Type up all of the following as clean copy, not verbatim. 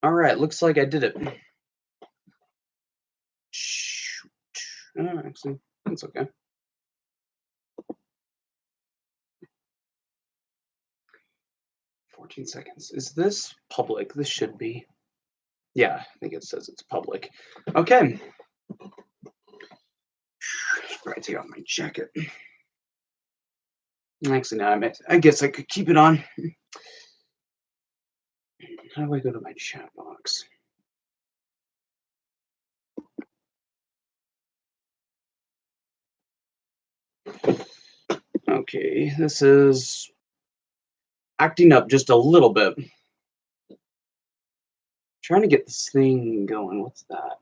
All right, looks like I did it. Shoot. Actually, that's okay. 14 seconds. Is this public? This should be. Yeah, I think it says it's public. Okay. Right, take off my jacket. Actually, no, I guess I could keep it on. How do I go to my chat box? Okay, this is acting up just a little bit. Trying to get this thing going. What's that?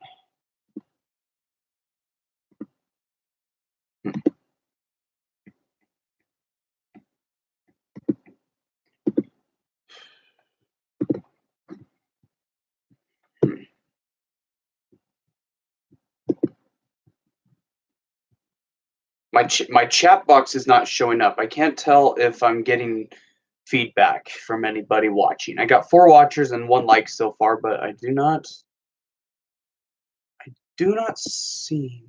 My chat box is not showing up. I can't tell if I'm getting feedback from anybody watching. I got 4 watchers and 1 like so far, but I do not see.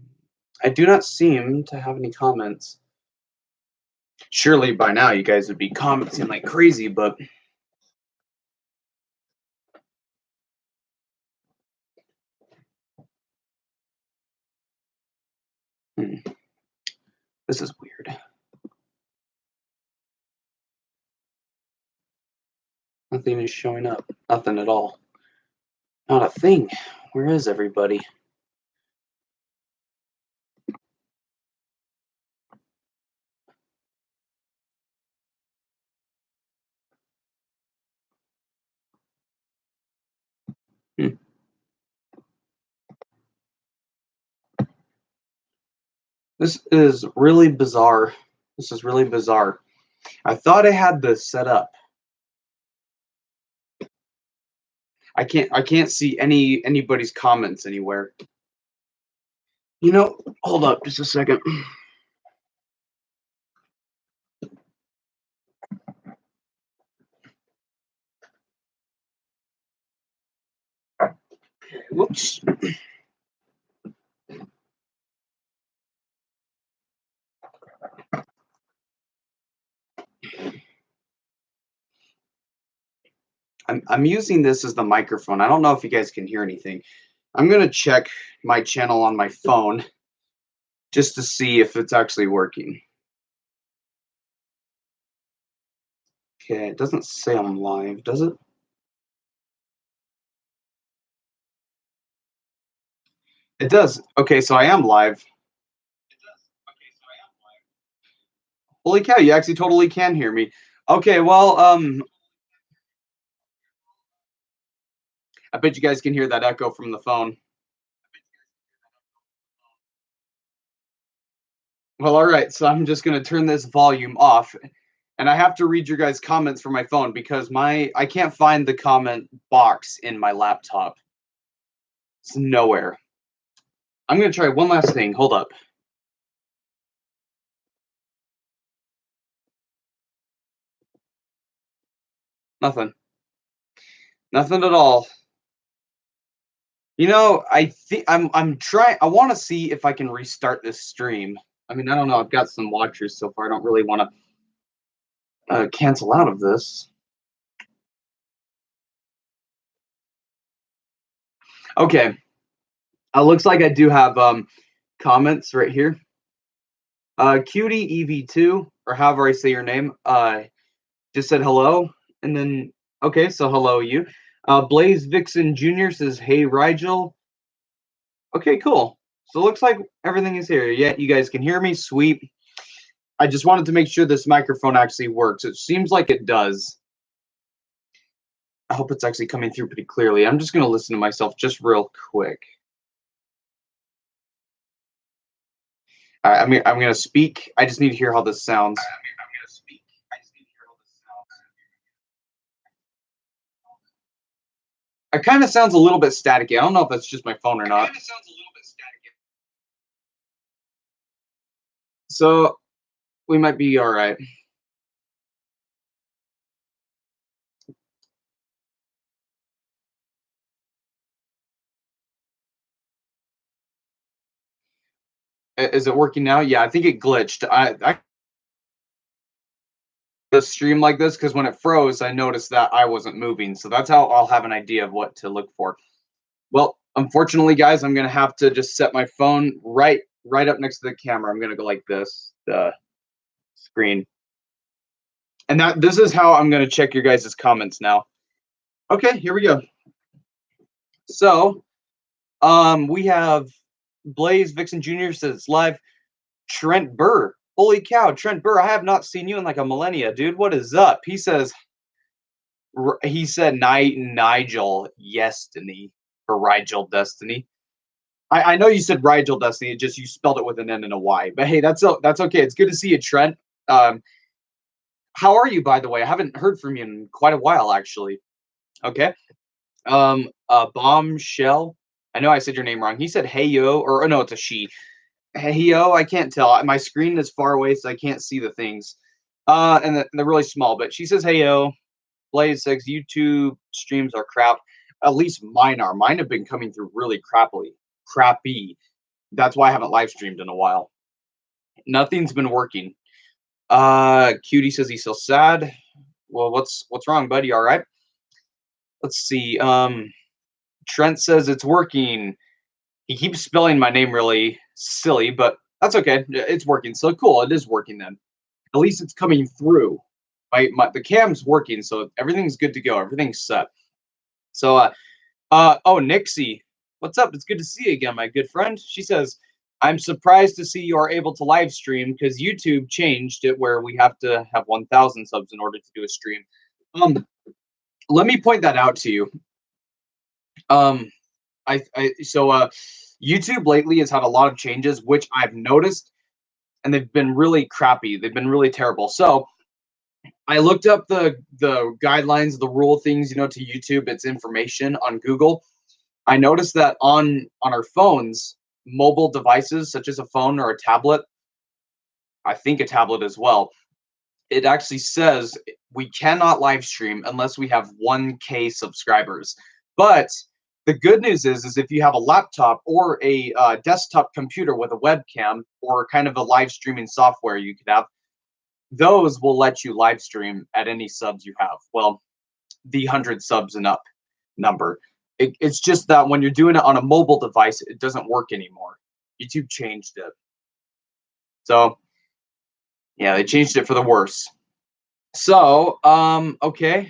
I do not seem to have any comments. Surely by now you guys would be commenting like crazy, but this is weird. Nothing is showing up. Nothing at all. Not a thing. Where is everybody? This is really bizarre. This is really bizarre. I thought I had this set up. I can't see anybody's comments anywhere. You know, hold up just a second. Whoops. I'm using this as the microphone. I don't know if you guys can hear anything. I'm gonna check my channel on my phone just to see if it's actually working. Okay, it doesn't say I'm live, does it? It does. Okay, so I am live. Holy cow, you actually totally can hear me. Okay, well, I bet you guys can hear that echo from the phone. Well, all right, so I'm just gonna turn this volume off, and I have to read your guys' comments from my phone because I can't find the comment box in my laptop. It's nowhere. I'm gonna try one last thing. Hold up. Nothing. Nothing at all. You know, I think I'm trying. I want to see if I can restart this stream. I mean, I don't know. I've got some watchers so far. I don't really want to cancel out of this. Okay. Looks like I do have comments right here. Cutie EV2, or however I say your name, just said hello, and then okay, so hello you. Blaze Vixen Jr. says, "Hey Ryjel." Okay, cool. So it looks like everything is here. Yeah, you guys can hear me. Sweet. I just wanted to make sure this microphone actually works. It seems like it does. I hope it's actually coming through pretty clearly. I'm just going to listen to myself just real quick. I'm going to speak. I just need to hear how this sounds. It kind of sounds a little bit staticky. I don't know if that's just my phone or not. So we might be all right. Is it working now? Yeah, I think it glitched. I the stream like this because when it froze, I noticed that I wasn't moving. So that's how I'll have an idea of what to look for. Well, unfortunately, guys, I'm gonna have to just set my phone right up next to the camera. I'm gonna go like this, the screen, and that this is how I'm gonna check your guys' comments now. Okay, here we go. So, we have Blaze Vixen Jr. says live. Trent Burr. Holy cow, Trent Burr, I have not seen you in like a millennia, dude. What is up? He said Nigel Destiny for Ryjel Destiny. I know you said Ryjel Destiny, just you spelled it with an N and a Y. But hey, that's okay. It's good to see you, Trent. Um, how are you, by the way? I haven't heard from you in quite a while, actually. Okay. Bombshell. I know I said your name wrong. He said hey yo, or oh, no, it's a she. Hey yo, I can't tell. My screen is far away, so I can't see the things. And they're really small. But she says hey yo. Blaze says YouTube streams are crap. At least mine are. Mine have been coming through really crappy. That's why I haven't live streamed in a while. Nothing's been working. Cutie says he's so sad. Well, what's wrong, buddy? All right. Let's see. Trent says it's working. He keeps spelling my name really silly, but that's okay. It's working. So cool. It is working then. At least it's coming through. The cam's working, so everything's good to go. Everything's set. So oh, Nixie, what's up? It's good to see you again, my good friend. She says, I'm surprised to see you are able to live stream because YouTube changed it where we have to have 1,000 subs in order to do a stream. Let me point that out to you. YouTube lately has had a lot of changes, which I've noticed, and they've been really crappy. They've been really terrible. So I looked up the guidelines, the rule things, to YouTube. It's information on Google. I noticed that on our phones, mobile devices such as a phone or a tablet, I think a tablet as well, it actually says we cannot live stream unless we have 1K subscribers. But the good news is if you have a laptop or a desktop computer with a webcam or kind of a live streaming software you could have, those will let you live stream at any subs you have. Well, the 100 subs and up number. It's just that when you're doing it on a mobile device, it doesn't work anymore. YouTube changed it. So, yeah, they changed it for the worse. So, okay.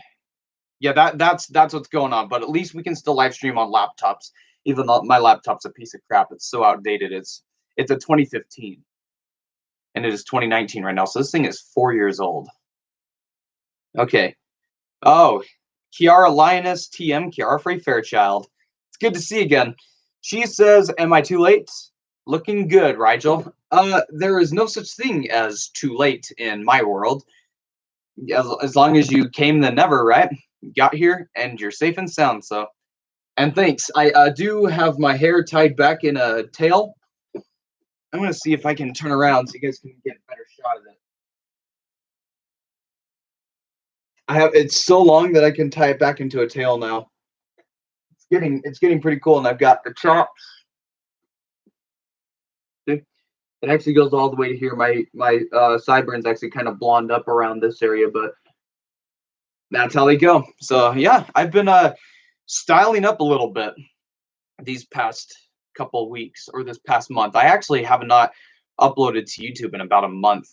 Yeah, that's what's going on. But at least we can still live stream on laptops, even though my laptop's a piece of crap. It's so outdated. It's a 2015, and it is 2019 right now. So this thing is 4 years old. Okay. Oh, Kiara Lioness TM, Kiara Free Fairchild. It's good to see you again. She says, am I too late? Looking good, Rigel. There is no such thing as too late in my world. As long as you came then never, right? Got here and you're safe and sound, so. And thanks. I do have my hair tied back in a tail. I'm going to see if I can turn around so you guys can get a better shot of it. It's so long that I can tie it back into a tail now. It's getting pretty cool, and I've got the chops. See? It actually goes all the way to here. My sideburns actually kind of blonde up around this area, but that's how they go. So yeah, I've been styling up a little bit these past couple of weeks or this past month. I actually have not uploaded to YouTube in about a month.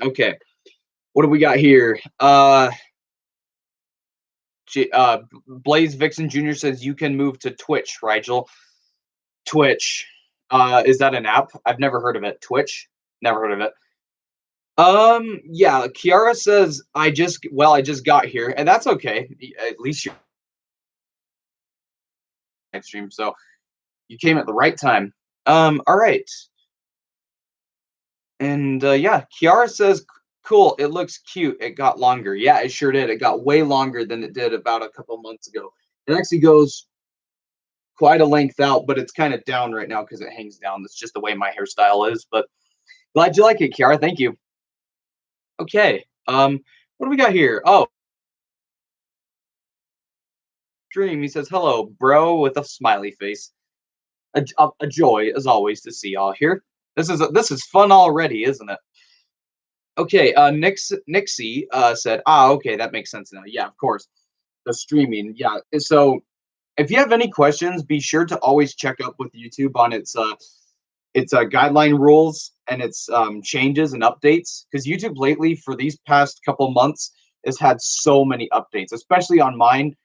Okay, what do we got here? Blaze Vixen Jr. says you can move to Twitch, Rigel. Twitch. Is that an app? I've never heard of it. Twitch? Never heard of it. Yeah, Kiara says I just got here, and that's okay. At least you're live stream, so you came at the right time. All right. And yeah, Kiara says cool, it looks cute. It got longer. Yeah, it sure did. It got way longer than it did about a couple months ago. It actually goes quite a length out, but it's kind of down right now because it hangs down. That's just the way my hairstyle is. But glad you like it, Kiara. Thank you. Okay. What do we got here? Oh, Dream. He says hello, bro, with a smiley face. A joy as always to see y'all here. This is fun already, isn't it? Okay, Nixie said, okay, that makes sense now. Yeah, of course, the streaming. Yeah, so if you have any questions, be sure to always check up with YouTube on its guideline rules and its changes and updates. Because YouTube lately, for these past couple months, has had so many updates, especially on mine.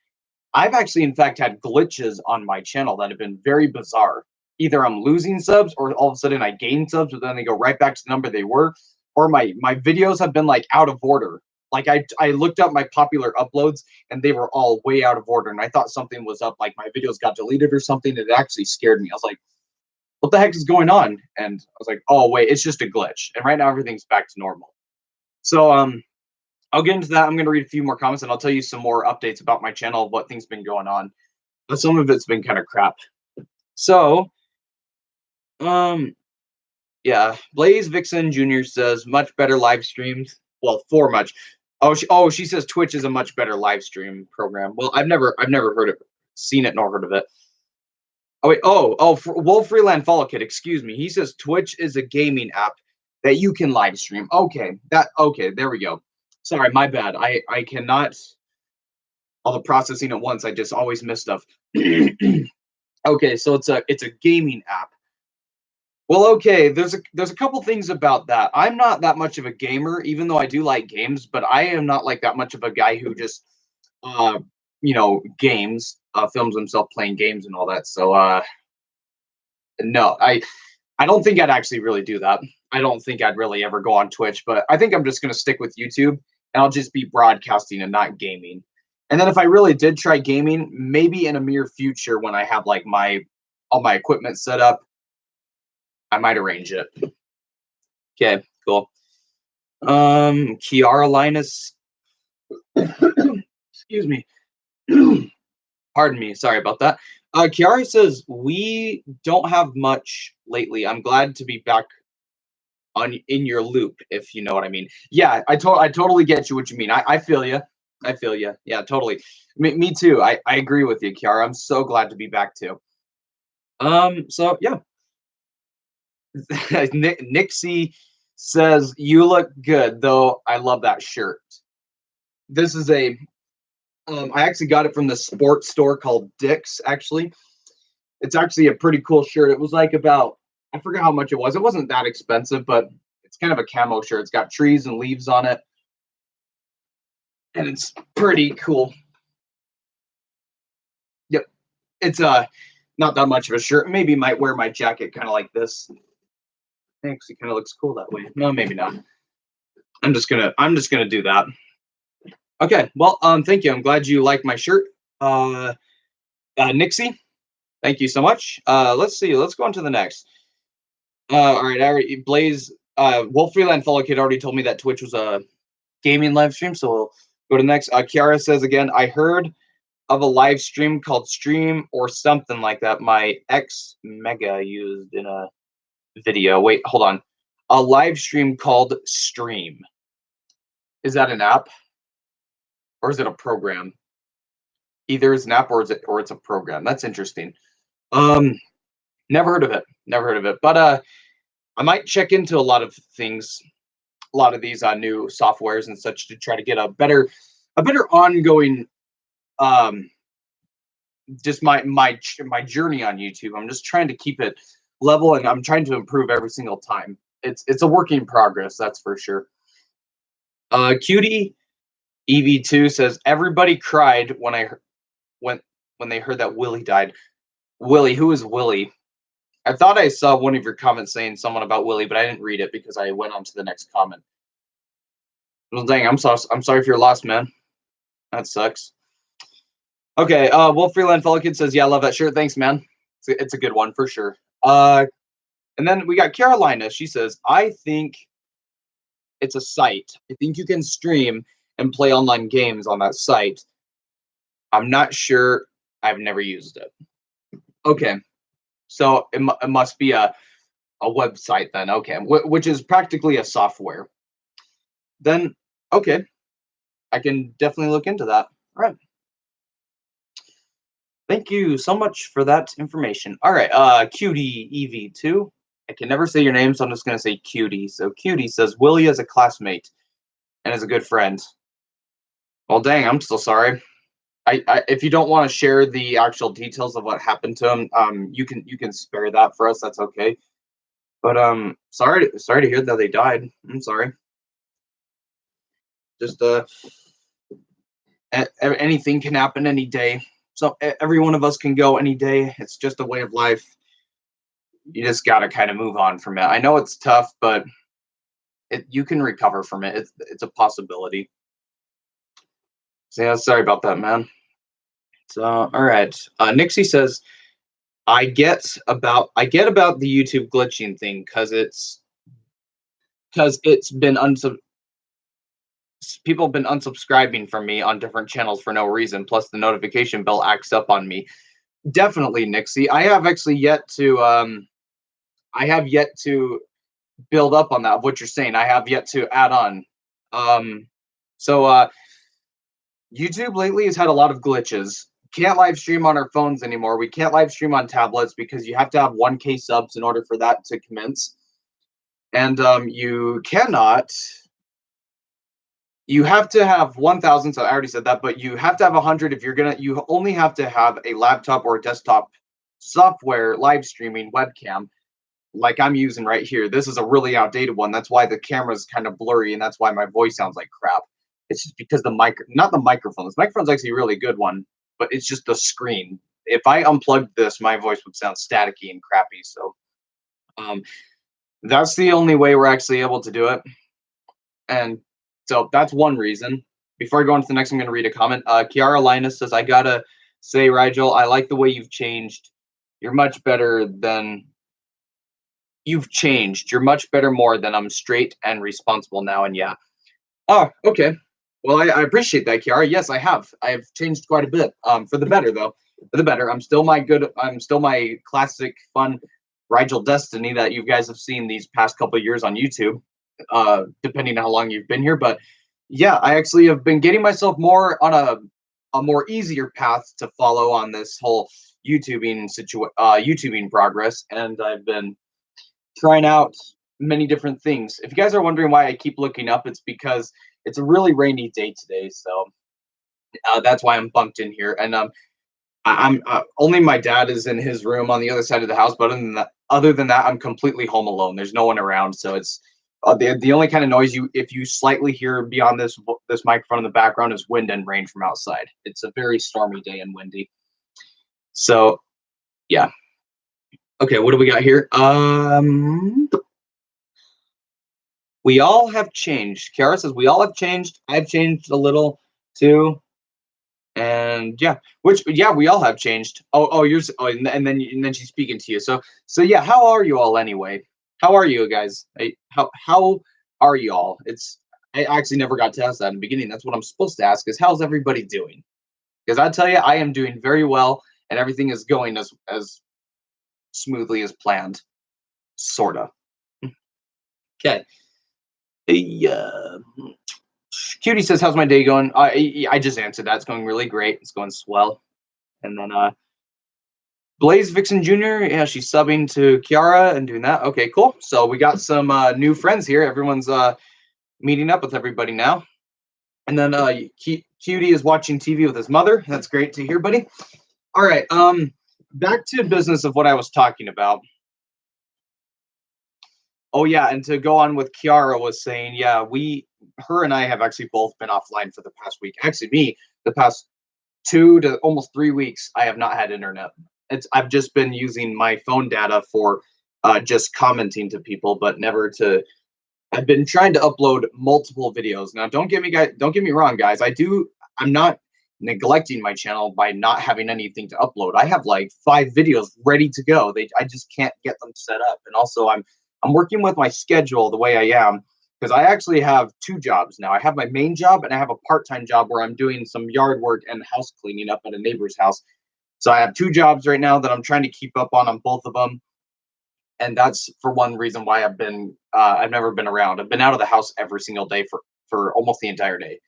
I've actually, in fact, had glitches on my channel that have been very bizarre. Either I'm losing subs, or all of a sudden I gain subs, but then they go right back to the number they were, or my videos have been like out of order. Like I looked up my popular uploads and they were all way out of order, and I thought something was up, like my videos got deleted or something. It actually scared me. I was like, "What the heck is going on?" And I was like, "Oh wait, it's just a glitch." And right now everything's back to normal. So I'll get into that. I'm going to read a few more comments and I'll tell you some more updates about my channel, what things been going on. But some of it's been kind of crap. So, um, yeah, Blaze Vixen Jr. says much better live streams. Well, for much. Oh, she says Twitch is a much better live stream program. Well, I've never heard it, seen it, nor heard of it. Oh wait, Wolf Freeland Follow Kid. Excuse me. He says Twitch is a gaming app that you can live stream. Okay, there we go. Sorry, my bad. I cannot all the processing at once. I just always miss stuff. Okay, so it's a gaming app. Well, okay, there's a couple things about that. I'm not that much of a gamer, even though I do like games, but I am not like that much of a guy who just uh games, films himself playing games and all that. So no, I don't think I'd actually really do that. I don't think I'd really ever go on Twitch, but I think I'm just gonna stick with YouTube and I'll just be broadcasting and not gaming. And then if I really did try gaming, maybe in a near future when I have like my all my equipment set up, I might arrange it. Okay, cool. Kiara Linus, excuse me. Pardon me, sorry about that. Kiara says we don't have much lately. I'm glad to be back on in your loop, if you know what I mean. Yeah, I totally get you what you mean. I feel you. I feel you. Yeah, totally. Me too. I agree with you, Kiara. I'm so glad to be back too. So yeah. Nixie says you look good, though. I love that shirt. This is a I actually got it from the sports store called Dick's, actually. It's actually a pretty cool shirt. It was like about, I forgot how much it was. It wasn't that expensive, but it's kind of a camo shirt. It's got trees and leaves on it, and it's pretty cool. Yep. It's not that much of a shirt. Maybe might wear my jacket kind of like this. Actually kind of looks cool that way. No, maybe not. I'm just gonna do that. Okay. Well, thank you. I'm glad you like my shirt. Uh Nixie, thank you so much. Let's see. Let's go on to the next. All right. I already Blaze. Wolf Freeland Follow Kid already told me that Twitch was a gaming live stream, so we'll go to the next. Kiara says again, I heard of a live stream called Stream or something like that. My ex Mega used in a video. Wait, hold on. A live stream called Stream. Is that an app or is it a program? Either it's an app or it's a program. That's interesting. Um, never heard of it. Never heard of it. But I might check into a lot of things, a lot of these new softwares and such to try to get a better ongoing um just my journey on YouTube. I'm just trying to keep it level and I'm trying to improve every single time. It's a work in progress, that's for sure. Cutie EV2 says everybody cried when when they heard that Willie died. Willie, who is Willie? I thought I saw one of your comments saying someone about Willie, but I didn't read it because I went on to the next comment. Well, dang, I'm sorry if you're lost, man. That sucks. Okay, Wolf Freeland Fellow Kid says, yeah, I love that shirt. Thanks, man. It's a good one for sure. And then we got Carolina. She says, I think it's a site. I think you can stream and play online games on that site. I'm not sure. I've never used it. Okay, so it must be a website then. Okay, which is practically a software. Then okay, I can definitely look into that. All right. Thank you so much for that information. All right, Cutie EV2. I can never say your name, so I'm just gonna say Cutie. So Cutie says Willie is a classmate and is a good friend. Well, dang, I'm so sorry. If you don't want to share the actual details of what happened to him, you can spare that for us. That's okay. But sorry to hear that they died. I'm sorry. Just anything can happen any day. So every one of us can go any day. It's just a way of life. You just gotta kind of move on from it. I know it's tough, but you can recover from it. It's a possibility. So yeah, sorry about that, man. So all right. Nixie says I get about the YouTube glitching thing because it's been people have been unsubscribing from me on different channels for no reason. Plus, the notification bell acts up on me. Definitely, Nixie. I have yet to build up on that of what you're saying. I have yet to add on. Um, so YouTube lately has had a lot of glitches. Can't live stream on our phones anymore. We can't live stream on tablets because you have to have 1K subs in order for that to commence. And you cannot. You have to have 1,000. So I already said that, but you have to have 100 if you're gonna. You only have to have a laptop or a desktop software live streaming webcam like I'm using right here. This is a really outdated one. That's why the camera's kind of blurry, and that's why my voice sounds like crap. It's just because not the microphone. This microphone's actually a really good one, but it's just the screen. If I unplugged this, my voice would sound staticky and crappy. So um, that's the only way we're actually able to do it. And so that's one reason. Before I go on to the next, I'm going to read a comment. Kiara Linus says, I gotta say, Rigel, I like the way you've changed. You're much better than you've changed. You're much better more than I'm straight and responsible now. And yeah. Oh, okay. Well, I appreciate that, Kiara. Yes, I have. I have changed quite a bit. For the better though. For the better. I'm still my classic fun Ryjel Destiny that you guys have seen these past couple of years on YouTube. Depending on how long you've been here. But yeah, I actually have been getting myself more on a more easier path to follow on this whole YouTubing progress. And I've been trying out many different things. If you guys are wondering why I keep looking up, it's because it's a really rainy day today, so that's why I'm bunked in here. And I'm only my dad is in his room on the other side of the house, but other than that, I'm completely home alone. There's no one around, so it's the only kind of noise if you slightly hear beyond this microphone in the background is wind and rain from outside. It's a very stormy day and windy. So yeah. Okay, what do we got here? We all have changed. Kara says we all have changed. I've changed a little too. And yeah, we all have changed. And then she's speaking to you. So yeah, how are you all anyway? How are you guys? How are you all? I actually never got to ask that in the beginning. That's what I'm supposed to ask is how's everybody doing? Because I tell you, I am doing very well, and everything is going as smoothly as planned, sorta. Okay. Yeah. Cutie says, "How's my day going?" I just answered that. It's going really great. It's going swell. And then Blaze Vixen Jr. Yeah, she's subbing to Kiara and doing that. Okay, cool. So we got some new friends here. Everyone's meeting up with everybody now. And then Cutie is watching TV with his mother. That's great to hear, buddy. All right. Back to business of what I was talking about. Oh yeah, and to go on with Kiara was saying, yeah, her and I have actually both been offline for the past week. Actually, me, the past 2 to almost 3 weeks, I have not had internet. I've just been using my phone data for just commenting to people, but never to. I've been trying to upload multiple videos. Now, don't get me wrong, guys. I'm not neglecting my channel by not having anything to upload. I have like 5 videos ready to go. I just can't get them set up. And also, I'm working with my schedule the way I am because I actually have 2 jobs now. I have my main job and I have a part-time job where I'm doing some yard work and house cleaning up at a neighbor's house. So I have 2 jobs right now that I'm trying to keep up on both of them. And that's for one reason why I've never been around. I've been out of the house every single day for almost the entire day.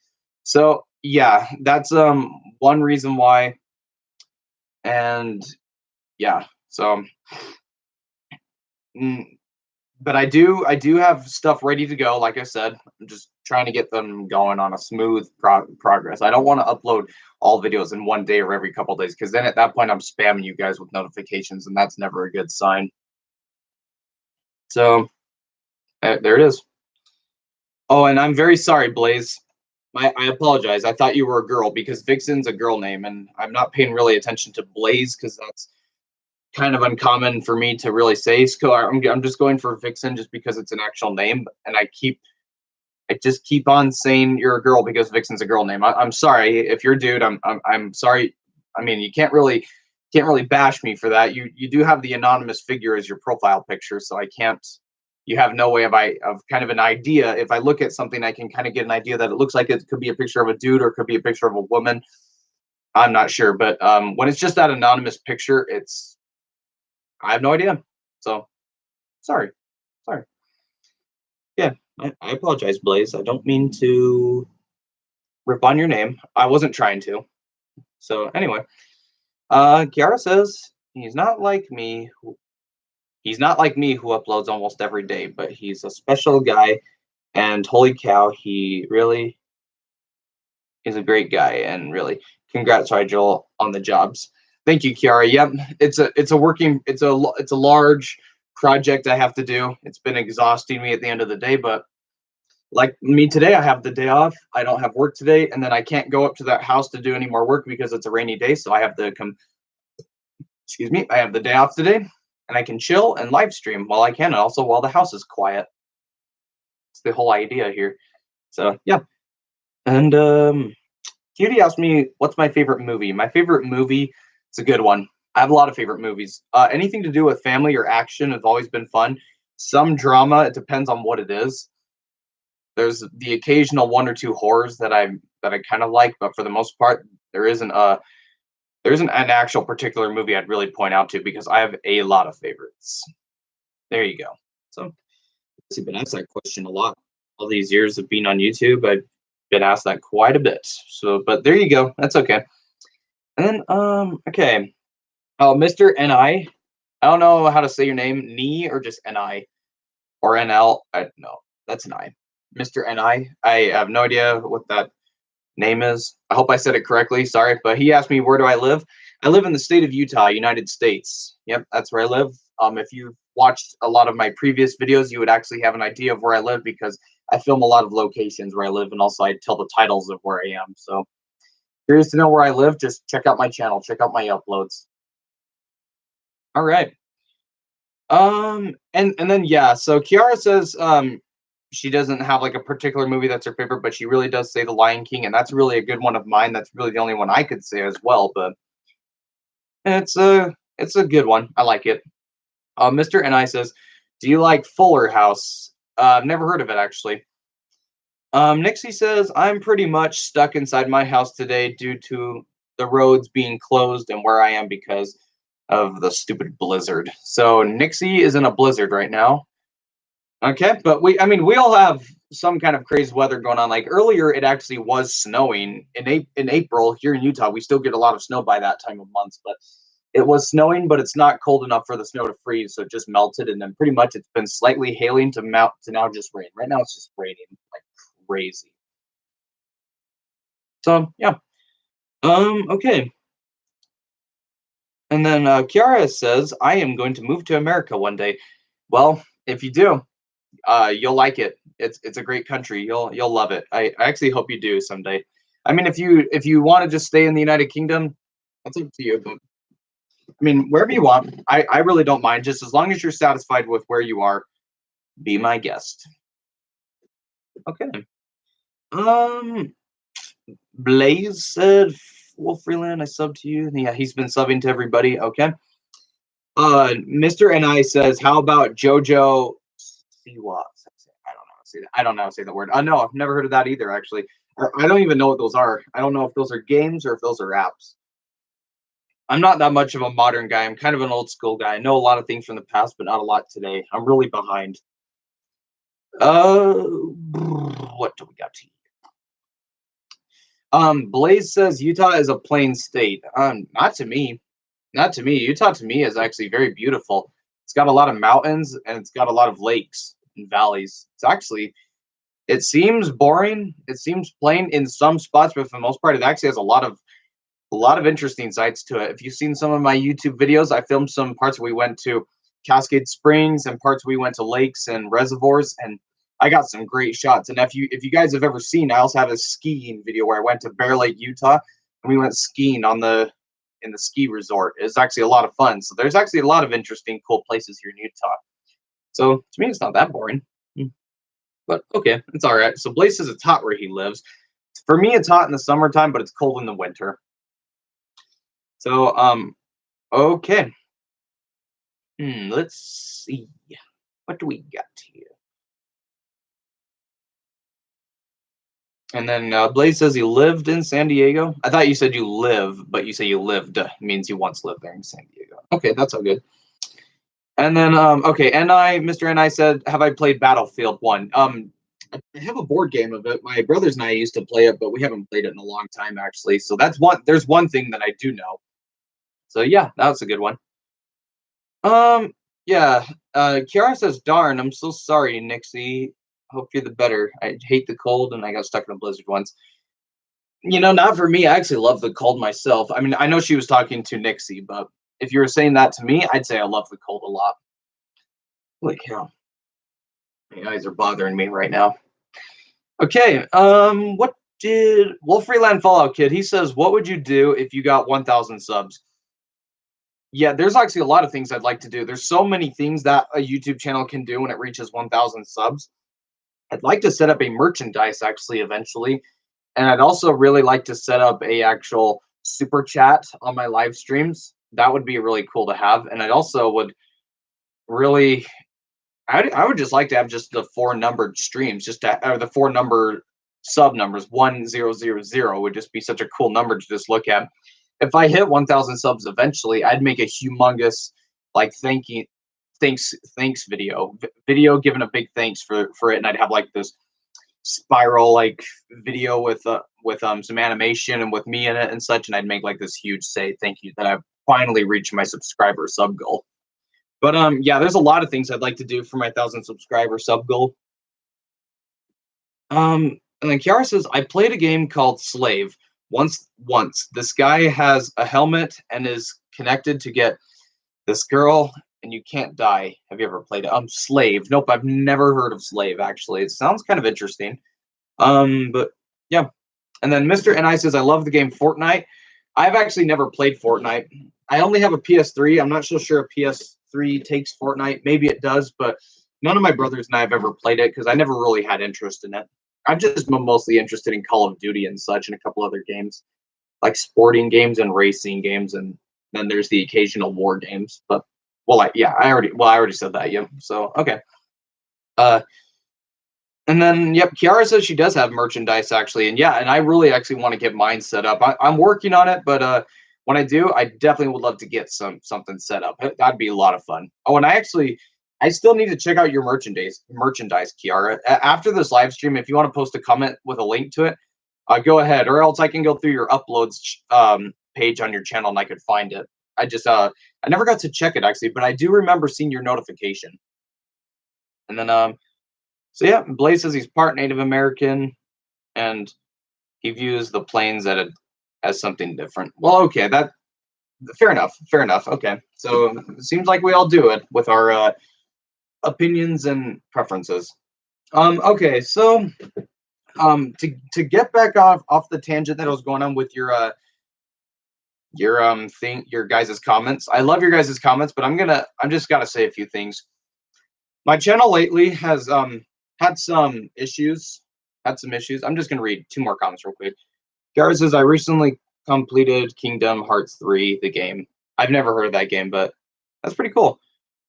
So yeah, that's one reason why. And yeah, so but I do have stuff ready to go. Like I said, I'm just trying to get them going on a smooth progress. I don't want to upload all videos in one day or every couple days because then at that point I'm spamming you guys with notifications, and that's never a good sign. So there it is. Oh, and I'm very sorry, Blaze. I apologize. I thought you were a girl because Vixen's a girl name, and I'm not paying really attention to Blaze because that's kind of uncommon for me to really say. So I'm just going for Vixen just because it's an actual name, and I just keep on saying you're a girl because Vixen's a girl name. I'm sorry if you're a dude. I'm sorry. I mean, you can't really bash me for that. You do have the anonymous figure as your profile picture, so I can't. You have no way of kind of an idea. If I look at something, I can kind of get an idea that it looks like it could be a picture of a dude or it could be a picture of a woman. I'm not sure, but when it's just that anonymous picture, it's I have no idea. So sorry, sorry. Yeah, I apologize, Blaze. I don't mean to rip on your name. I wasn't trying to. So anyway, Kiara says he's not like me who uploads almost every day, but he's a special guy and holy cow, he really is a great guy and really congrats Ryjel on the jobs. Thank you, Kiara. Yep, it's a large project I have to do. It's been exhausting me at the end of the day, but like me today, I have the day off. I don't have work today, and then I can't go up to that house to do any more work because it's a rainy day. So I have to come. Excuse me. I have the day off today, and I can chill and live stream while I can, and also while the house is quiet. It's the whole idea here. So yeah. And Cutie asked me, "What's my favorite movie?" My favorite movie. It's a good one. I have a lot of favorite movies. Anything to do with family or action has always been fun. Some drama. It depends on what it is. There's the occasional one or two horrors that I kind of like, but for the most part, there isn't an actual particular movie I'd really point out to because I have a lot of favorites. There you go. So I've been asked that question a lot. All these years of being on YouTube, I've been asked that quite a bit. So, but there you go. That's okay. And then, okay. Oh, Mr. Ni. I don't know how to say your name, Ni or just Ni or NL. No, that's Ni. Mr. Ni. I have no idea what that name is. I hope I said it correctly. Sorry, but he asked me where do I live. I live in the state of Utah, United States. Yep, that's where I live. If you watched a lot of my previous videos, you would actually have an idea of where I live because I film a lot of locations where I live, and also I tell the titles of where I am. So, curious to know where I live? Just check out my channel, check out my uploads. All right. And then yeah, so Kiara says she doesn't have like a particular movie that's her favorite, but she really does say The Lion King, and that's really a good one of mine. That's really the only one I could say as well, but it's a good one. I like it. Mr. Ni says, "Do you like Fuller House?" I've never heard of it actually. Nixie says, "I'm pretty much stuck inside my house today due to the roads being closed and where I am because of the stupid blizzard." So Nixie is in a blizzard right now. Okay, but I mean, we all have some kind of crazy weather going on. Like earlier, it actually was snowing in April here in Utah. We still get a lot of snow by that time of month, but it was snowing, but it's not cold enough for the snow to freeze, so it just melted, and then pretty much it's been slightly hailing to mount to now just rain. Right now, it's just raining like crazy. So yeah, okay. And then Kiara says, "I am going to move to America one day." Well, if you do, you'll like it. It's a great country. You'll love it. I actually hope you do someday. I mean, if you want to just stay in the United Kingdom, that's up to you. But I mean, wherever you want, I really don't mind. Just as long as you're satisfied with where you are, be my guest. Okay. Um, Blaze said, "Wolf Freeland, I sub to you." Yeah, he's been subbing to everybody. Okay. Mr. Ni says, "How about JoJo Siwa?" I don't know how to say that. I don't know how to say the word. No, I've never heard of that either. Actually, I don't even know what those are. I don't know if those are games or if those are apps. I'm not that much of a modern guy. I'm kind of an old school guy. I know a lot of things from the past, but not a lot today. I'm really behind. What do we got here? Blaze says Utah is a plain state. Not to me. Not to me. Utah to me is actually very beautiful. It's got a lot of mountains and it's got a lot of lakes and valleys. It seems boring. It seems plain in some spots, but for the most part, it actually has a lot of interesting sides to it. If you've seen some of my YouTube videos, I filmed some parts where we went to Cascade Springs and parts we went to lakes and reservoirs, and I got some great shots. And if you guys have ever seen, I also have a skiing video where I went to Bear Lake, Utah, and we went skiing in the ski resort. It's actually a lot of fun. So there's actually a lot of interesting, cool places here in Utah. So to me, it's not that boring. But okay, it's all right. So Blaze says it's hot where he lives. For me, it's hot in the summertime, but it's cold in the winter. So okay. Let's see. What do we got here? And then Blaze says he lived in San Diego. I thought you said you live, but you say you lived means you once lived there in San Diego. Okay, that's all good. And then okay, Mr. Ni said, have I played Battlefield 1? I have a board game of it. My brothers and I used to play it, but we haven't played it in a long time actually. So there's one thing that I do know. So yeah, that was a good one. Yeah. Kiara says, darn, I'm so sorry, Nixie. Hope you're the better. I hate the cold and I got stuck in a blizzard once. Not for me. I actually love the cold myself. I mean, I know she was talking to Nixie, but if you were saying that to me, I'd say I love the cold a lot. Holy cow. My eyes are bothering me right now. Okay, what did Wolfreeland Fallout Kid? He says, what would you do if you got 1,000 subs? Yeah, there's actually a lot of things I'd like to do. There's so many things that a YouTube channel can do when it reaches 1,000 subs. I'd like to set up a merchandise actually eventually, and I'd also really like to set up a actual super chat on my live streams. That would be really cool to have, and I'd also would really I would just like to have just the four numbered streams, or the four number sub numbers. 1000 would just be such a cool number to just look at. If I hit 1,000 subs eventually, I'd make a humongous like thanks video giving a big thanks for it, and I'd have like this spiral like video with some animation and with me in it and such, and I'd make like this huge say thank you that I've finally reached my subscriber sub goal. But yeah, there's a lot of things I'd like to do for my 1,000 subscriber sub goal. And then Kiara says, I played a game called Slave once. This guy has a helmet and is connected to get this girl, and you can't die. Have you ever played it? Slave. Nope, I've never heard of Slave, actually. It sounds kind of interesting. But yeah. And then Mr. Ni says, I love the game Fortnite. I've actually never played Fortnite. I only have a PS3. I'm not so sure a PS3 takes Fortnite. Maybe it does, but none of my brothers and I have ever played it because I never really had interest in it. I'm just mostly interested in Call of Duty and such and a couple other games, like sporting games and racing games, and then there's the occasional war games. But I already said that. Yeah. So okay. Uh, and then yep, Kiara says she does have merchandise actually, and yeah, and I really actually want to get mine set up. I'm working on it, but when I do, I definitely would love to get something set up. That'd be a lot of fun. Oh, and I still need to check out your merchandise, Kiara. After this live stream, if you want to post a comment with a link to it, go ahead, or else I can go through your uploads page on your channel and I could find it. I never got to check it actually, but I do remember seeing your notification. And then so yeah, Blaze says he's part Native American, and he views the plains as something different. Well, okay, that fair enough. Fair enough. Okay, so it seems like we all do it with our opinions and preferences. Okay, so to get back off the tangent that I was going on with your guys' comments. I love your guys' comments, but I'm just gotta say a few things. My channel lately has had some issues. I'm just gonna read two more comments real quick. Garrett says I recently completed Kingdom Hearts 3, the game. I've never heard of that game, but that's pretty cool.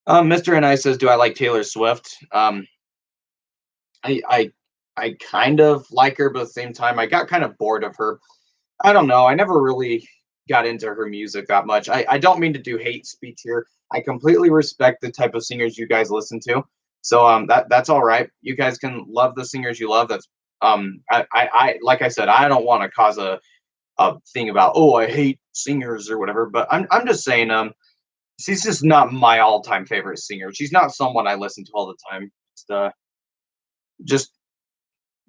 Mr. Ni says, do I like Taylor Swift? I kind of like her, but at the same time, I got kind of bored of her. I don't know. I never really got into her music that much. I don't mean to do hate speech here. I completely respect the type of singers you guys listen to. So that's all right. You guys can love the singers you love. That's I like I said, I don't want to cause a thing about I hate singers or whatever. But I'm just saying She's just not my all-time favorite singer. She's not someone I listen to all the time. Just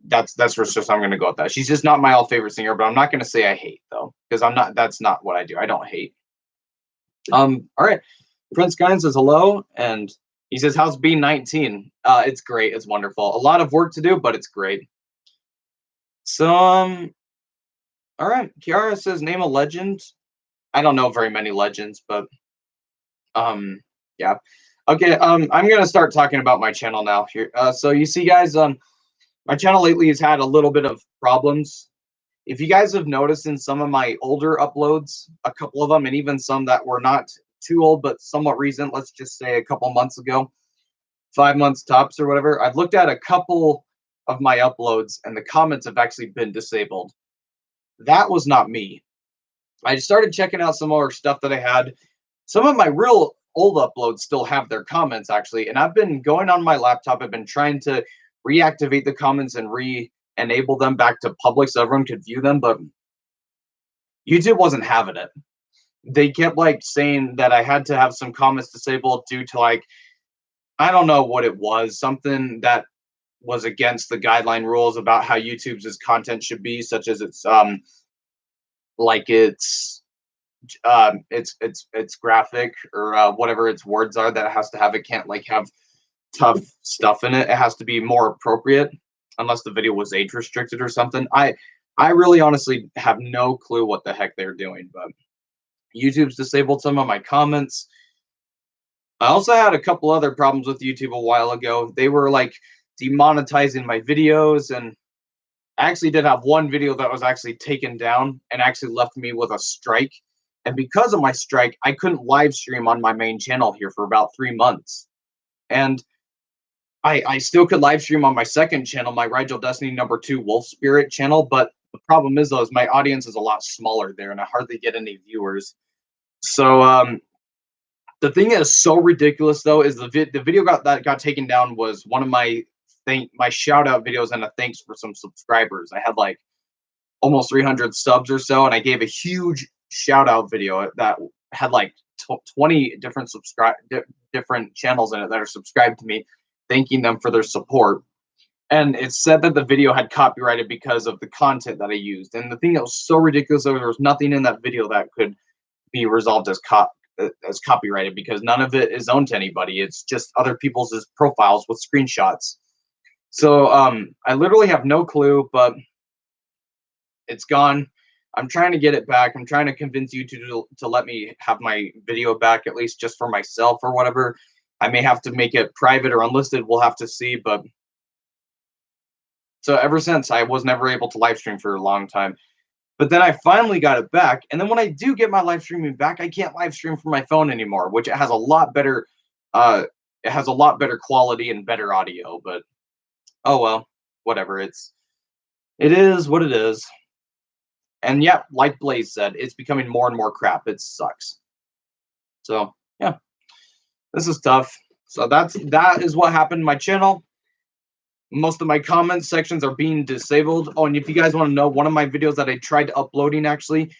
that's just I'm gonna go with that. She's just not my all favorite singer, but I'm not gonna say I hate though, because I'm not. That's not what I do. I don't hate. All right. Prince Guy says hello, and he says, "How's B19?" It's great. It's wonderful. A lot of work to do, but it's great. So, all right. Kiara says, "Name a legend." I don't know very many legends, but yeah. Okay. I'm gonna start talking about my channel now. Here. So you see, guys, my channel lately has had a little bit of problems. If you guys have noticed in some of my older uploads, a couple of them, and even some that were not too old but somewhat recent, let's just say a couple months ago, 5 months tops or whatever, I've looked at a couple of my uploads and the comments have actually been disabled. That was not me. I started checking out some more stuff that I had. Some of my real old uploads still have their comments actually, and I've been going on my laptop. I've been trying to reactivate the comments and re-enable them back to public so everyone could view them, but YouTube wasn't having it. They kept like saying that I had to have some comments disabled due to like I don't know what it was, something that was against the guideline rules about how YouTube's content should be, such as like it's graphic or whatever its words are that it has to have. It can't like have tough stuff in it. It has to be more appropriate, unless the video was age restricted or something. I really honestly have no clue what the heck they're doing, but YouTube's disabled some of my comments. I also had a couple other problems with YouTube a while ago. They were like demonetizing my videos, and I actually did have one video that was actually taken down and actually left me with a strike. And because of my strike, I couldn't live stream on my main channel here for about 3 months. And I still could live stream on my second channel, my Ryjel Destiny #2 Wolf Spirit channel, but the problem is though, is my audience is a lot smaller there, and I hardly get any viewers. So the thing that is so ridiculous though is the video that got taken down was one of my shout out videos and a thanks for some subscribers. I had like almost 300 subs or so, and I gave a huge shout out video that had like 20 different different channels in it that are subscribed to me, thanking them for their support. And it said that the video had copyrighted because of the content that I used. And the thing that was so ridiculous, there was nothing in that video that could be resolved as copyrighted because none of it is owned to anybody. It's just other people's profiles with screenshots. So I literally have no clue, but it's gone. I'm trying to get it back. I'm trying to convince YouTube to let me have my video back, at least just for myself or whatever. I may have to make it private or unlisted. We'll have to see. But so ever since, I was never able to live stream for a long time. But then I finally got it back. And then when I do get my live streaming back, I can't live stream from my phone anymore, which it has a lot better quality and better audio. But oh well, whatever. It is what it is. And yeah, like Blaze said, it's becoming more and more crap. It sucks. So yeah, this is tough. So that is what happened to my channel. Most of my comment sections are being disabled. Oh, and if you guys want to know, one of my videos that I tried uploading, actually,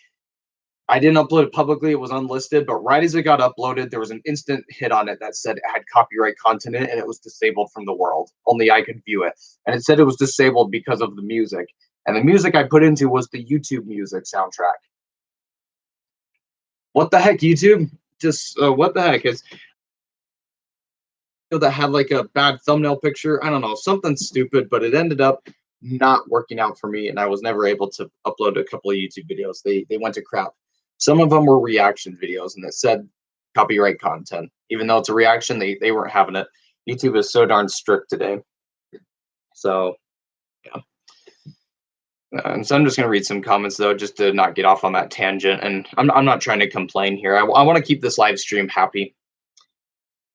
I didn't upload it publicly. It was unlisted, but right as it got uploaded, there was an instant hit on it that said it had copyright content in it, and it was disabled from the world. Only I could view it. And it said it was disabled because of the music. And the music I put into was the YouTube music soundtrack. What the heck, YouTube? Just what the heck is that had like a bad thumbnail picture? I don't know, something stupid, but it ended up not working out for me, and I was never able to upload a couple of YouTube videos. They went to crap. Some of them were reaction videos, and it said copyright content. Even though it's a reaction, they weren't having it. YouTube is so darn strict today. So yeah. And so I'm just going to read some comments, though, just to not get off on that tangent. And I'm not trying to complain here. I want to keep this live stream happy.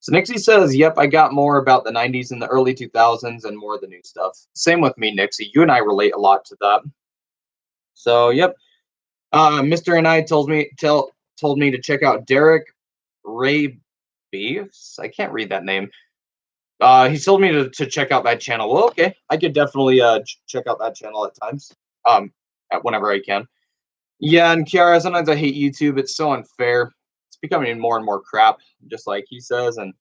So Nixie says, yep, I got more about the 90s and the early 2000s and more of the new stuff. Same with me, Nixie. You and I relate a lot to that. So, yep. Mr. and I told me to check out Derek Ray Beefs. I can't read that name. He told me to check out that channel. Well, okay. I could definitely check out that channel at times. Whenever I can. Yeah, and Kiara, sometimes I hate YouTube. It's so unfair. It's becoming more and more crap, just like he says. And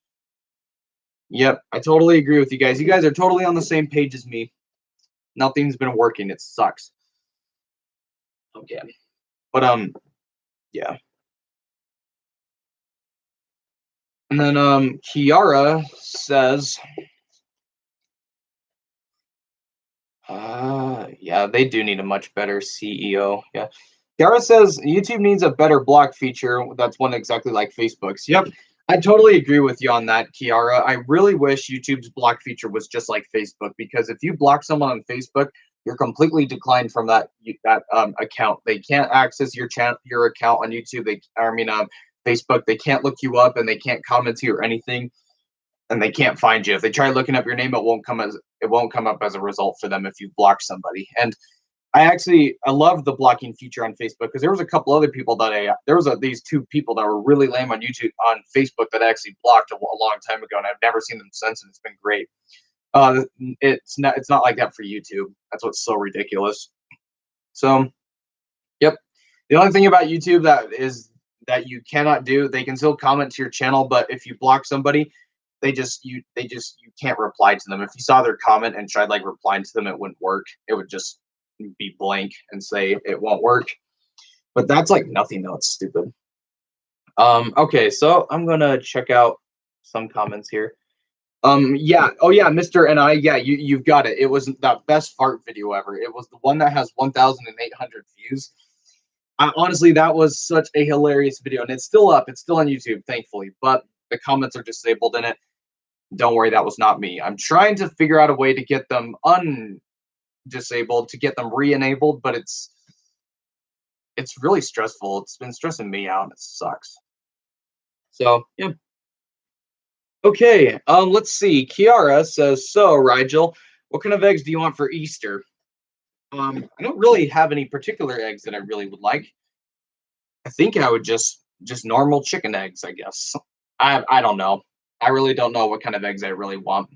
yep, I totally agree with you guys. You guys are totally on the same page as me. Nothing's been working. It sucks. Okay. But yeah. And then Kiara says, yeah, they do need a much better CEO. Yeah. Kiara says YouTube needs a better block feature that's one exactly like Facebook's. Yep. I totally agree with you on that, Kiara. I really wish YouTube's block feature was just like Facebook, because if you block someone on Facebook, you're completely declined from that account. They can't access your account on YouTube. Facebook. They can't look you up and they can't comment to you or anything, and they can't find you. If they try looking up your name, it won't come up as a result for them if you block somebody. And I love the blocking feature on Facebook, because there was a couple other people these two people that were really lame on YouTube on Facebook that I actually blocked a long time ago, and I've never seen them since, and it's been great. It's not like that for YouTube. That's what's so ridiculous. So, yep. The only thing about YouTube that you cannot do, they can still comment to your channel, but if you block somebody, you can't reply to them. If you saw their comment and tried like replying to them, it wouldn't work. It would just be blank and say it won't work. But that's like nothing though. It's stupid. Okay, so I'm gonna check out some comments here. Yeah. Oh yeah, Mr. and I. Yeah, you've got it. It was the best fart video ever. It was the one that has 1,800 views. Honestly, that was such a hilarious video, and it's still up. It's still on YouTube, thankfully. But the comments are disabled in it. Don't worry, that was not me. I'm trying to figure out a way to get them undisabled, to get them re-enabled, but it's really stressful. It's been stressing me out. It sucks. So yeah. Okay. Let's see. Kiara says, so Ryjel, what kind of eggs do you want for Easter? I don't really have any particular eggs that I really would like. I think I would just normal chicken eggs, I guess. I don't know. I really don't know what kind of eggs I really want.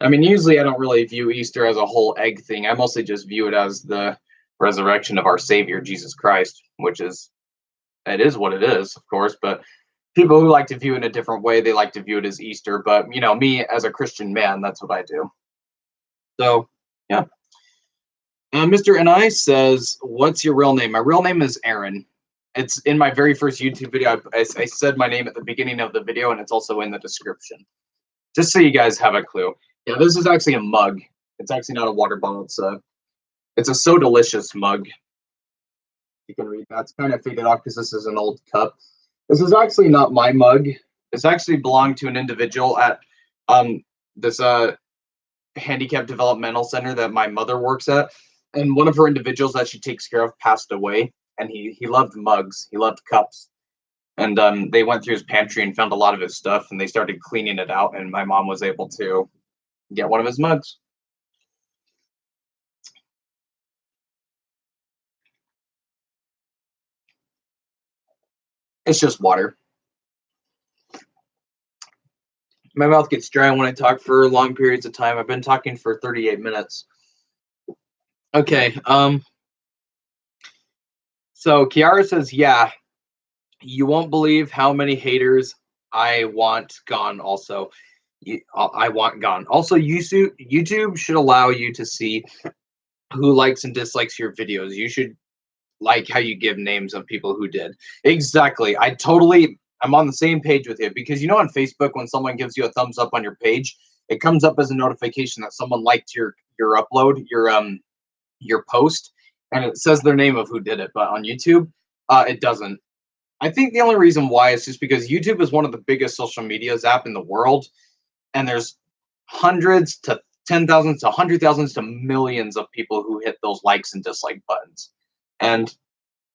I mean, usually I don't really view Easter as a whole egg thing. I mostly just view it as the resurrection of our Savior Jesus Christ, it is what it is, of course. But people who like to view it in a different way, they like to view it as Easter. But me as a Christian man, that's what I do. So yeah. Mr. Ni says, "What's your real name?" My real name is Aaron. It's in my very first YouTube video. I said my name at the beginning of the video, and it's also in the description, just so you guys have a clue. Yeah, this is actually a mug. It's actually not a water bottle. It's a So Delicious mug. You can read that. It's kind of faded off because this is an old cup. This is actually not my mug. This actually belonged to an individual at this handicap developmental center that my mother works at. And one of her individuals that she takes care of passed away, and he loved mugs. He loved cups. And they went through his pantry and found a lot of his stuff, and they started cleaning it out, and my mom was able to get one of his mugs. It's just water. My mouth gets dry when I talk for long periods of time. I've been talking for 38 minutes. Okay. So Kiara says, yeah, you won't believe how many haters I want gone. Also, I want gone. Also, YouTube should allow you to see who likes and dislikes your videos. You should like how you give names of people who did. Exactly. I'm on the same page with you, because on Facebook, when someone gives you a thumbs up on your page, it comes up as a notification that someone liked your upload, your post, and it says their name of who did it. But on YouTube, it doesn't. I think the only reason why is just because YouTube is one of the biggest social medias app in the world, and there's hundreds to 10,000s to 100,000s to millions of people who hit those likes and dislike buttons. And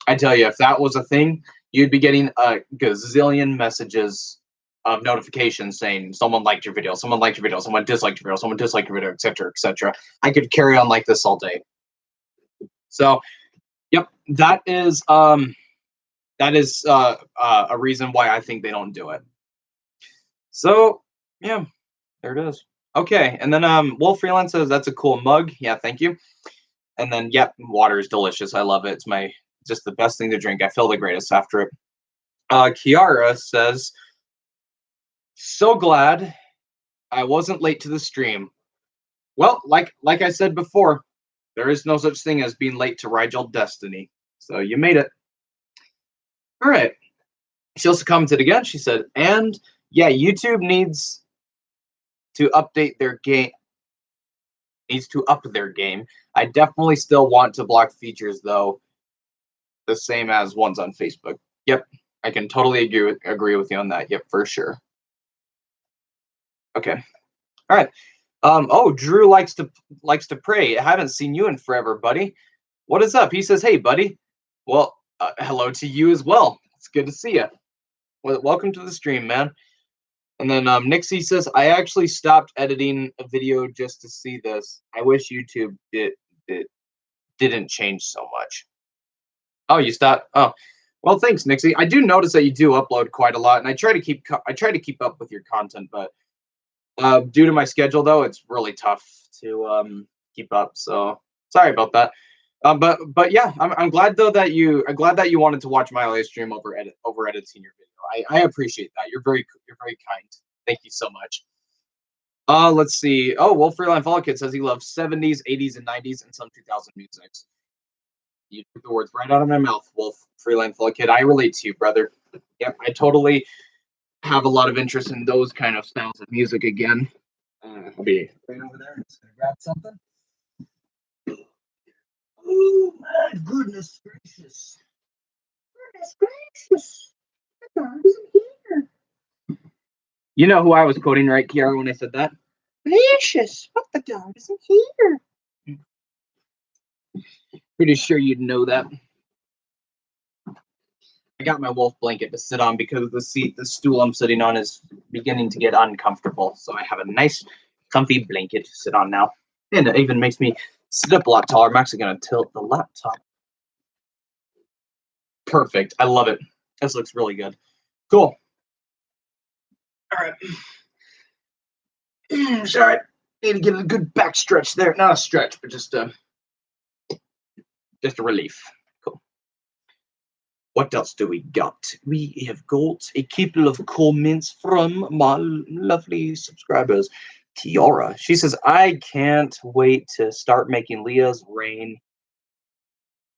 I tell you, if that was a thing, you'd be getting a gazillion messages of notifications saying someone liked your video, someone liked your video, someone disliked your video, someone disliked your video, etc., etc. I could carry on like this all day. So, yep, that is a reason why I think they don't do it. So, yeah, there it is. Okay, and then Wolf Freelance says that's a cool mug. Yeah, thank you. And then, yep, water is delicious. I love it. It's just the best thing to drink. I feel the greatest after it. Kiara says, "So glad I wasn't late to the stream." Well, like I said before, there is no such thing as being late to Ryjel Destiny. So you made it. All right. She also commented again. She said, "And yeah, YouTube to update their game needs to up their game. I definitely still want to block features though, the same as ones on Facebook." Yep, I can totally agree with you on that. Yep, for sure. Okay. All right. Oh, Drew likes to pray. I haven't seen you in forever, buddy. What is up? He says, "Hey, buddy." Well, hello to you as well. It's good to see you. Well, welcome to the stream, man. And then Nixie says, "I actually stopped editing a video just to see this. I wish YouTube did didn't change so much." Oh, you stopped. Oh, well, thanks, Nixie. I do notice that you do upload quite a lot, and I try to keep up with your content, but due to my schedule, though, it's really tough to keep up. So sorry about that. But yeah, I'm glad though that I'm glad that you wanted to watch my live stream over editing your video. I appreciate that. You're very kind. Thank you so much. Let's see. Oh, well, Freeline Follow Kid says he loves 70s, 80s, and 90s and some 2000 musics. You took the words right out of my mouth, Wolf. Freeline Follow Kid. I relate to you, brother. Yep, I totally have a lot of interest in those kind of styles of music again. I'll be right over there. I'm just gonna grab something. Oh my goodness gracious! Goodness gracious! The dog isn't here. You know who I was quoting, right, Kiara, when I said that? Gracious! But the dog isn't here. Pretty sure you'd know that. I got my wolf blanket to sit on because the stool I'm sitting on is beginning to get uncomfortable. So I have a nice, comfy blanket to sit on now. And it even makes me sit up a lot taller. I'm actually going to tilt the laptop. Perfect. I love it. This looks really good. Cool. All right. Sorry. Need to get a good back stretch there. Not a stretch, but just a relief. Cool. What else do we got? We have got a couple of comments from my lovely subscribers. Tiara, she says, "I can't wait to start making Leah's reign.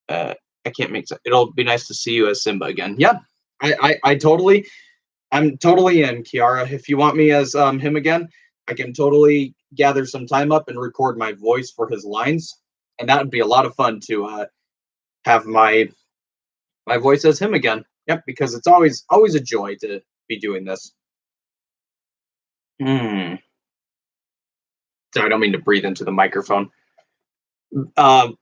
I can't make sense. It'll be nice to see you as Simba again." Yeah, I'm totally in, Kiara. If you want me as him again, I can totally gather some time up and record my voice for his lines, and that would be a lot of fun to have my voice as him again. Yep, because it's always a joy to be doing this. Hmm. Sorry, I don't mean to breathe into the microphone.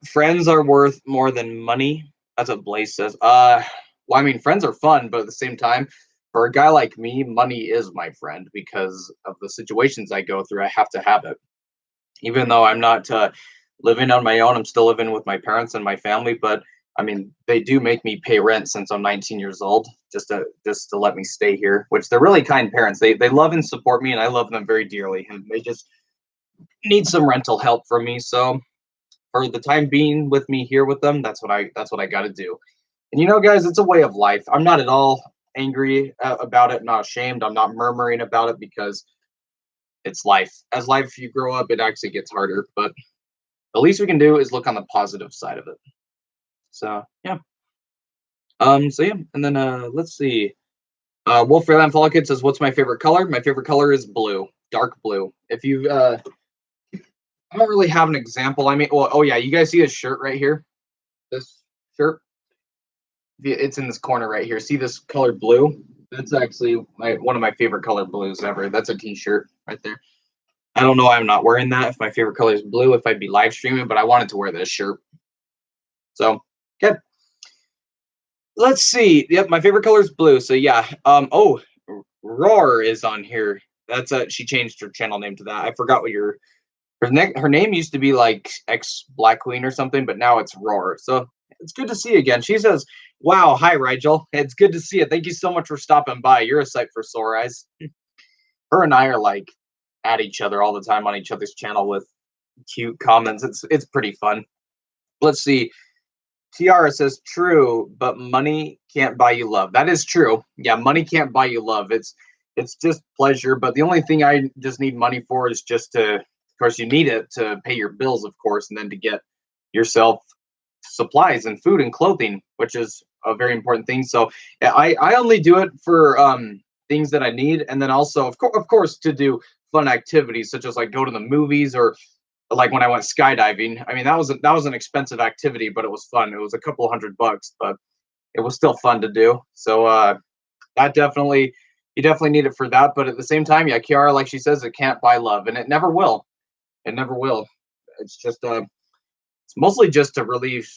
Friends are worth more than money. That's what Blaze says. Well, I mean, friends are fun, but at the same time, for a guy like me, money is my friend because of the situations I go through. I have to have it, even though I'm not living on my own. I'm still living with my parents and my family, but I mean, they do make me pay rent since I'm 19 years old, just to let me stay here. Which they're really kind parents. They love and support me, and I love them very dearly. And they just need some rental help from me. So for the time being with me here with them, that's what I got to do. And guys, it's a way of life. I'm not at all angry about it. I'm not ashamed. I'm not murmuring about it because it's life. As life you grow up, it actually gets harder. But the least we can do is look on the positive side of it. So yeah. So yeah, and then let's see. Wolf Fairland Fall Kid says, "What's my favorite color? My favorite color is blue, dark blue. If you I don't really have an example. I mean, well, oh yeah, you guys see this shirt right here? This shirt? It's in this corner right here. See this color blue? That's actually one of my favorite color blues ever. That's a t-shirt right there. I don't know why I'm not wearing that if my favorite color is blue, if I'd be live streaming, but I wanted to wear this shirt. So, good. Let's see. Yep, my favorite color is blue. So yeah. Oh, Roar is on here. That's she changed her channel name to that. I forgot what her name used to be like X Black Queen or something, but now it's Roar. So it's good to see you again. She says, "Wow, hi Ryjel. It's good to see you. Thank you so much for stopping by. You're a sight for sore eyes." Her and I are like at each other all the time on each other's channel with cute comments. It's pretty fun. Let's see. Tiara says true, but money can't buy you love. That is true. Yeah, money can't buy you love. It's just pleasure. But the only thing I just need money for is just to, of course, you need it to pay your bills, of course, and then to get yourself supplies and food and clothing, which is a very important thing. So yeah, I only do it for things that I need, and then also of course to do fun activities such as like go to the movies or like when I went skydiving. I mean that was an expensive activity, but it was fun. It was a couple $100, but it was still fun to do. So that definitely you definitely need it for that. But at the same time, yeah, Kiara, like she says, it can't buy love, and it never will. It never will. It's just it's mostly just to relieve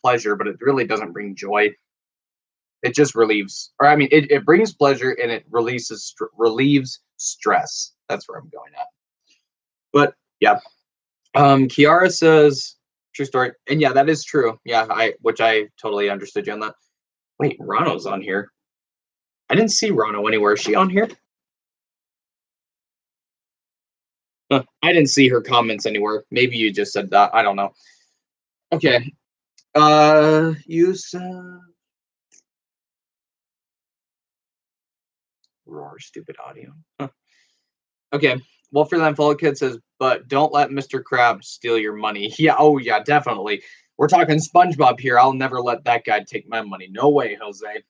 pleasure, but it really doesn't bring joy. It just relieves, or I mean, it brings pleasure and it relieves stress. That's where I'm going at. But yeah, Kiara says true story, and yeah, that is true. Yeah, I totally understood you on that. Wait, Rano's on here. I didn't see Rano anywhere. Is she on here? Huh, I didn't see her comments anywhere. Maybe you just said that. I don't know. Okay. You said roar, stupid audio. Huh. Okay. Well, for that follow kid says, but don't let Mr. Krabs steal your money. Yeah. Oh, yeah. Definitely. We're talking SpongeBob here. I'll never let that guy take my money. No way, Jose.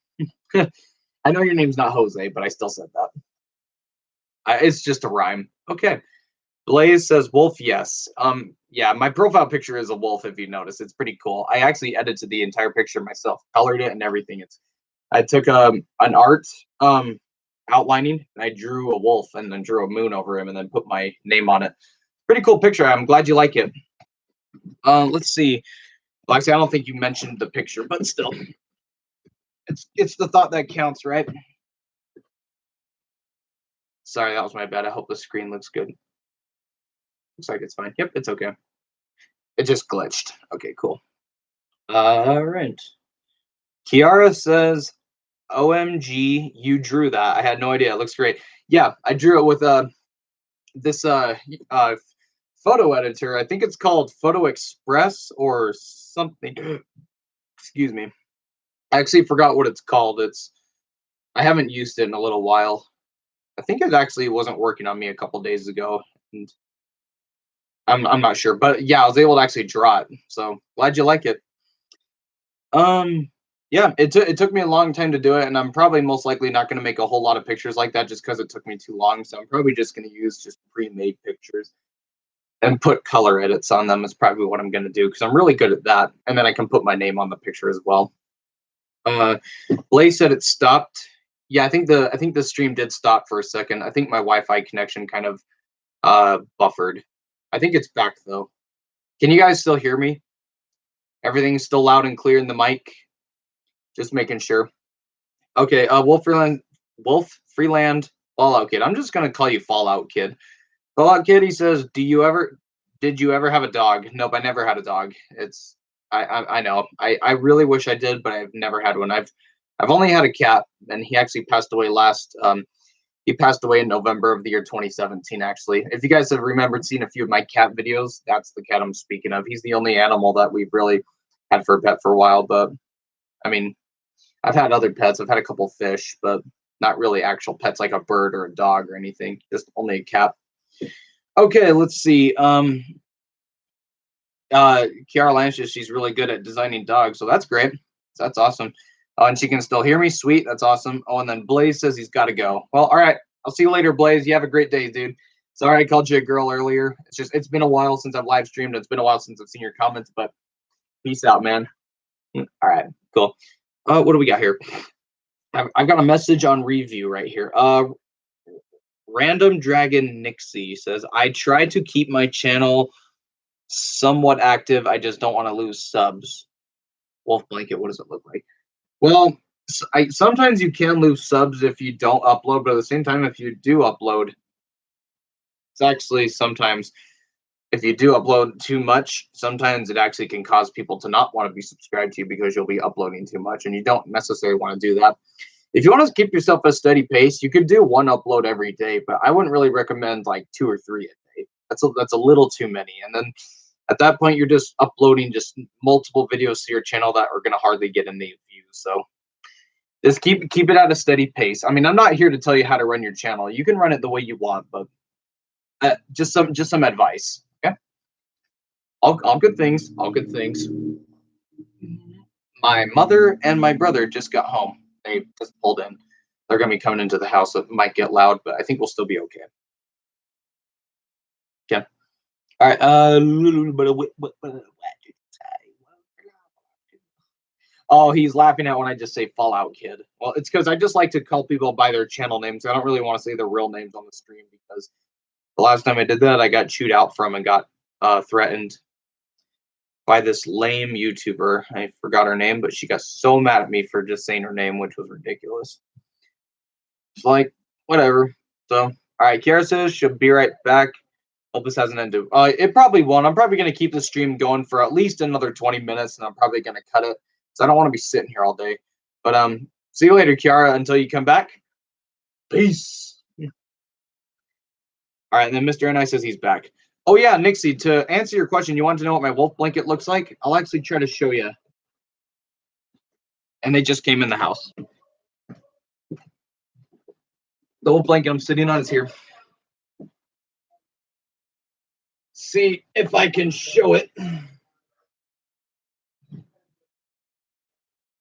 I know your name's not Jose, but I still said that. It's just a rhyme. Okay. Blaze says wolf, yes. Yeah, my profile picture is a wolf. If you notice, it's pretty cool. I actually edited the entire picture myself, colored it and everything. I took an art outlining and I drew a wolf and then drew a moon over him and then put my name on it. Pretty cool picture. I'm glad you like it. Let's see. Well, actually, I don't think you mentioned the picture, but still, it's the thought that counts, right? Sorry, that was my bad. I hope the screen looks good. Looks like it's fine. Yep, it's okay. It just glitched. Okay, cool. All right. Kiara says, "OMG, you drew that. I had no idea. It looks great." Yeah, I drew it with this photo editor. I think it's called Photo Express or something. Excuse me. I actually forgot what it's called. I haven't used it in a little while. I think it actually wasn't working on me a couple days ago, and I'm not sure. But yeah, I was able to actually draw it. So glad you like it. Um, yeah, it took me a long time to do it, and I'm probably most likely not going to make a whole lot of pictures like that just because it took me too long. So I'm probably just going to use just pre-made pictures and put color edits on them. Is probably what I'm going to do because I'm really good at that, and then I can put my name on the picture as well. Uh, Blaze said it stopped. Yeah, I think the stream did stop for a second. I think my Wi-Fi connection kind of buffered. I think it's back though. Can you guys still hear me? Everything's still loud and clear in the mic. Just making sure. Okay, Wolf Freeland Fallout Kid. I'm just gonna call you Fallout Kid. Fallout Kid. He says, Did you ever have a dog? Nope, I never had a dog. I know. I really wish I did, but I've never had one. I've only had a cat, and he actually passed away he passed away in November of the year 2017. Actually, if you guys have remembered seeing a few of my cat videos, that's the cat I'm speaking of. He's the only animal that we've really had for a pet for a while. But I mean, I've had other pets. I've had a couple fish, but not really actual pets like a bird or a dog or anything. Just only a cat. Okay, let's see. Kiara Lanches, she's really good at designing dogs, so that's great. That's awesome. And she can still hear me. Sweet, that's awesome. Oh, and then Blaze says he's got to go. Well, all right. I'll see you later, Blaze. You have a great day, dude. Sorry I called you a girl earlier. It's been a while since I've live streamed. It's been a while since I've seen your comments, but peace out, man. All right, cool. What do we got here? I've got a message on review right here. Random Dragon Nixie says, I try to keep my channel somewhat active. I just don't want to lose subs. Wolf Blanket, what does it look like? Well, sometimes you can lose subs if you don't upload, but at the same time, if you do upload, it's actually sometimes if you do upload too much, sometimes it actually can cause people to not want to be subscribed to you because you'll be uploading too much, and you don't necessarily want to do that. If you want to keep yourself a steady pace, you could do one upload every day, but I wouldn't really recommend like 2 or 3 a day. That's a little too many. And then At that point, you're just uploading just multiple videos to your channel that are gonna hardly get any views. So just keep it at a steady pace. I mean, I'm not here to tell you how to run your channel. You can run it the way you want, but just some advice. Okay, all good things. All good things. My mother and my brother just got home. They just pulled in. They're gonna be coming into the house. So it might get loud, but I think we'll still be okay. Okay. All right. What did you say? Oh, he's laughing at when I just say Fallout Kid. Well, it's because I just like to call people by their channel names. I don't really want to say their real names on the stream because the last time I did that, I got chewed out from and got threatened by this lame YouTuber. I forgot her name, but she got so mad at me for just saying her name, which was ridiculous. It's like, whatever. So, all right, Kiara says she'll be right back. Hope this hasn't ended. It probably won't. I'm probably going to keep the stream going for at least another 20 minutes, and I'm probably going to cut it because I don't want to be sitting here all day. But see you later, Kiara, until you come back. Peace. All right, and then Mr. Ni says he's back. Oh, yeah, Nixie, to answer your question, you want to know what my wolf blanket looks like? I'll actually try to show you. And they just came in the house. The wolf blanket I'm sitting on is here. See if I can show it.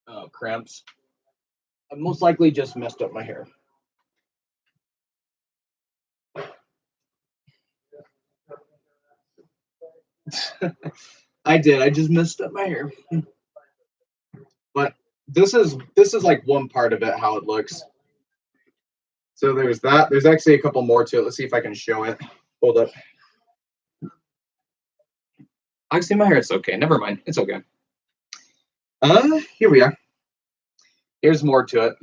Oh, cramps. I most likely just messed up my hair. I did. I just messed up my hair. But this is like one part of it, how it looks. So there's that. There's actually a couple more to it. Let's see if I can show it. Hold up. Actually, my hair is okay. Never mind. It's okay. Here we are. Here's more to it.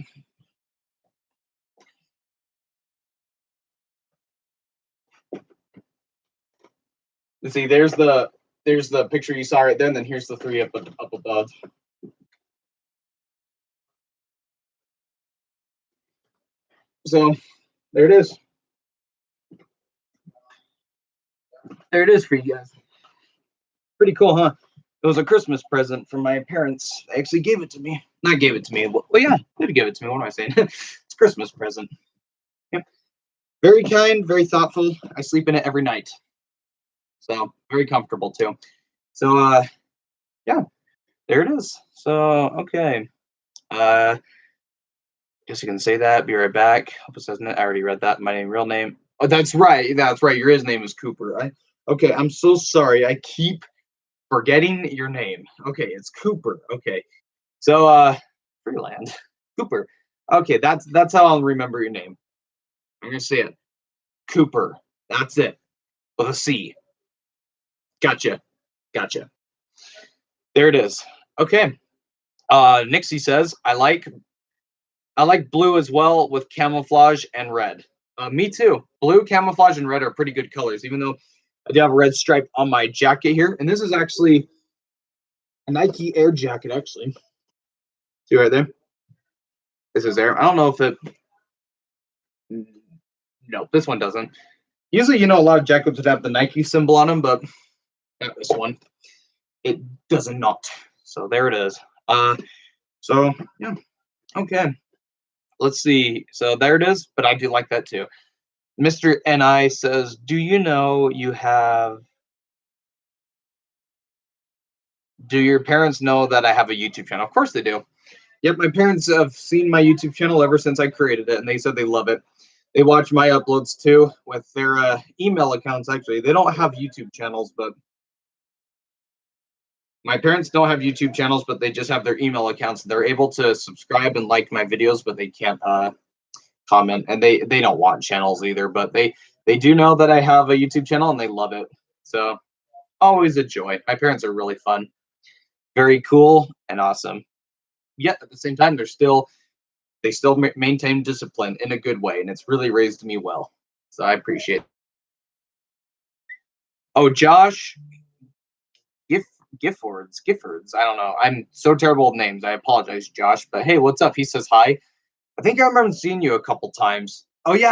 You see, there's the picture you saw right there, and then here's the three up above. So there it is. There it is for you guys. Pretty cool, huh? It was a Christmas present from my parents. They actually gave it to me. Not gave it to me. Well, yeah, they did give it to me. What am I saying? It's a Christmas present. Yep. Very kind, very thoughtful. I sleep in it every night. So very comfortable too. So yeah, there it is. So okay. Guess you can say that. Be right back. Hope it says I already read that. My real name. Oh, that's right. That's right. His name is Cooper, right? Okay, I'm so sorry. I keep forgetting your name. Okay, it's Cooper. Okay. So Freeland. Cooper. Okay, that's how I'll remember your name. I'm gonna say it. Cooper. That's it. With a C. Gotcha. Gotcha. There it is. Okay. Nixie says, I like blue as well with camouflage and red. Me too. Blue, camouflage, and red are pretty good colors, even though I do have a red stripe on my jacket here. And this is actually a Nike Air jacket, actually. See right there? This is Air. I don't know if it... No, this one doesn't. Usually, a lot of jackets would have the Nike symbol on them, but not this one. It does not. So there it is. So, yeah. Okay. Let's see. So there it is, but I do like that too. Mr. Ni says, do you know you have... Do your parents know that I have a YouTube channel? Of course they do. Yep, my parents have seen my YouTube channel ever since I created it, and they said they love it. They watch my uploads too with their email accounts, actually. They don't have YouTube channels, but... My parents don't have YouTube channels, but they just have their email accounts. They're able to subscribe and like my videos, but they can't comment, and they don't want channels either, but they do know that I have a YouTube channel and they love it. So always a joy. My parents are really fun, very cool and awesome. Yet at the same time, they still maintain discipline in a good way, and it's really raised me well. So I appreciate it. Oh, Josh Giffords. I don't know. I'm so terrible with names. I apologize, Josh. But hey, what's up? He says hi. I think I remember seeing you a couple times. Oh yeah.